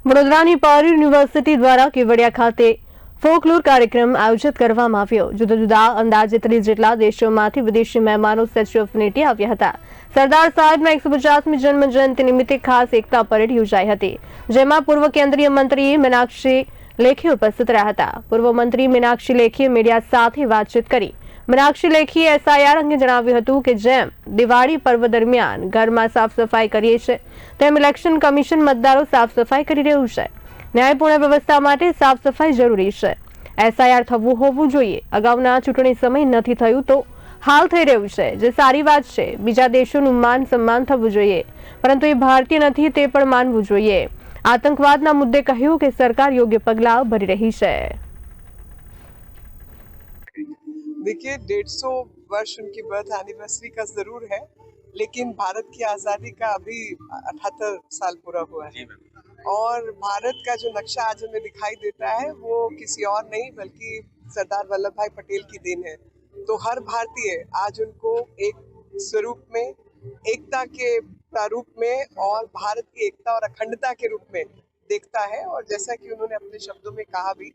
વડોદરાની પારૂલ યુનિવર્સિટી દ્વારા કેવડિયા ખાતે ફોકલોર કાર્યક્રમ આયોજિત કરવામાં આવ્યો। જુદા જુદા અંદાજે 30 જેટલા દેશોમાંથી વિદેશી મહેમાનો સ્ટેચ્યુ ઓફ યુનિટી આવ્યા હતા। સરદાર સાહેબના 150મી જન્મ જયંતિ નિમિત્તે ખાસ એકતા પરેડ યોજાઈ હતી, જેમાં પૂર્વ કેન્દ્રીય મંત્રી મીનાક્ષી લેખી ઉપસ્થિત રહ્યા હતા। પૂર્વ મંત્રી મીનાક્ષી લેખીએ મીડિયા સાથે વાતચીત કરી। મીનાક્ષી લેખીએ એસઆઈઆર અંગે જણાવ્યું હતું કે જેમ દિવાળી પર્વ દરમિયાન ઘરમાં સાફ સફાઈ કરીએ છીએ, તેમ ઇલેક્શન કમિશન મતદારો સાફ સફાઈ કરી રહ્યું છે। ન્યાયપૂર્ણ વ્યવસ્થા માટે સાફ સફાઈ જરૂરી છે। એસઆઈઆર થવું હોવું જોઈએ। અગાઉના ચૂંટણી સમય નથી થયું તો હાલ થઈ રહ્યું છે, જે સારી વાત છે। બીજા દેશોનું માન સન્માન થવું જોઈએ, પરંતુ એ ભારતીય નથી તે પણ માનવું જોઈએ। આતંકવાદના મુદ્દે કહ્યું કે सरकार योग्य पगलां भरी रही है। देखिए 150 वर्ष उनकी बर्थ एनिवर्सरी का जरूर है, लेकिन भारत की आज़ादी का अभी 78 साल पूरा हुआ है और भारत का जो नक्शा आज हमें दिखाई देता है वो किसी और नहीं बल्कि सरदार वल्लभ भाई पटेल की देन है। तो हर भारतीय आज उनको एक स्वरूप में, एकता के प्रारूप में और भारत की एकता और अखंडता के रूप में देखता है। और जैसा कि उन्होंने अपने शब्दों में कहा भी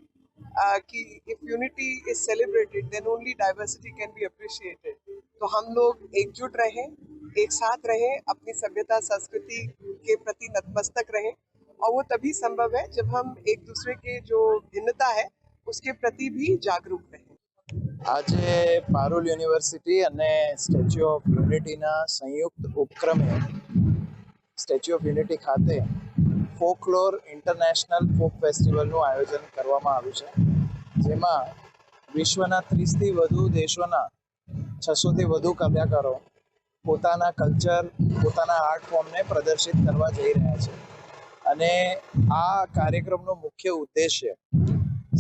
कि if unity is celebrated then only diversity can be appreciated. तो हम लोग एकजुट रहें, एक साथ रहें, अपनी सभ्यता संस्कृति के प्रति नतमस्तक रहें, और वो तभी संभव है जब हम एक दूसरे के जो भिन्नता है उसके प्रति भी जागरूक रहें। આજે પારુલ યુનિવર્સિટી અને સ્ટેચ્યુ ઓફ યુનિટીના સંયુક્ત ઉપક્રમે સ્ટેચ્યુ ઓફ યુનિટી ખાતે ફોકલોર ઇન્ટરનેશનલ ફોક ફેસ્ટિવલનું આયોજન કરવામાં આવ્યું છે, જેમાં વિશ્વના 30થી વધુ દેશોના 600થી વધુ કલાકારો પોતાના કલ્ચર, પોતાના આર્ટ ફોર્મને પ્રદર્શિત કરવા જઈ રહ્યા છે। અને આ કાર્યક્રમનો મુખ્ય ઉદ્દેશ્ય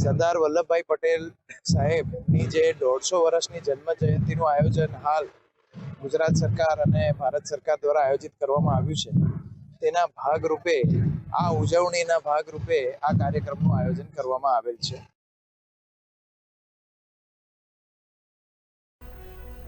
સરદાર વલ્લભભાઈ પટેલ સાહેબની જે 150 વર્ષની જન્મ જયંતિનું આયોજન હાલ ગુજરાત સરકાર અને ભારત સરકાર દ્વારા આયોજિત કરવામાં આવ્યું છે, તેના ભાગરૂપે આ ઉજવણીના ભાગરૂપે આ કાર્યક્રમનું આયોજન કરવામાં આવેલ છે।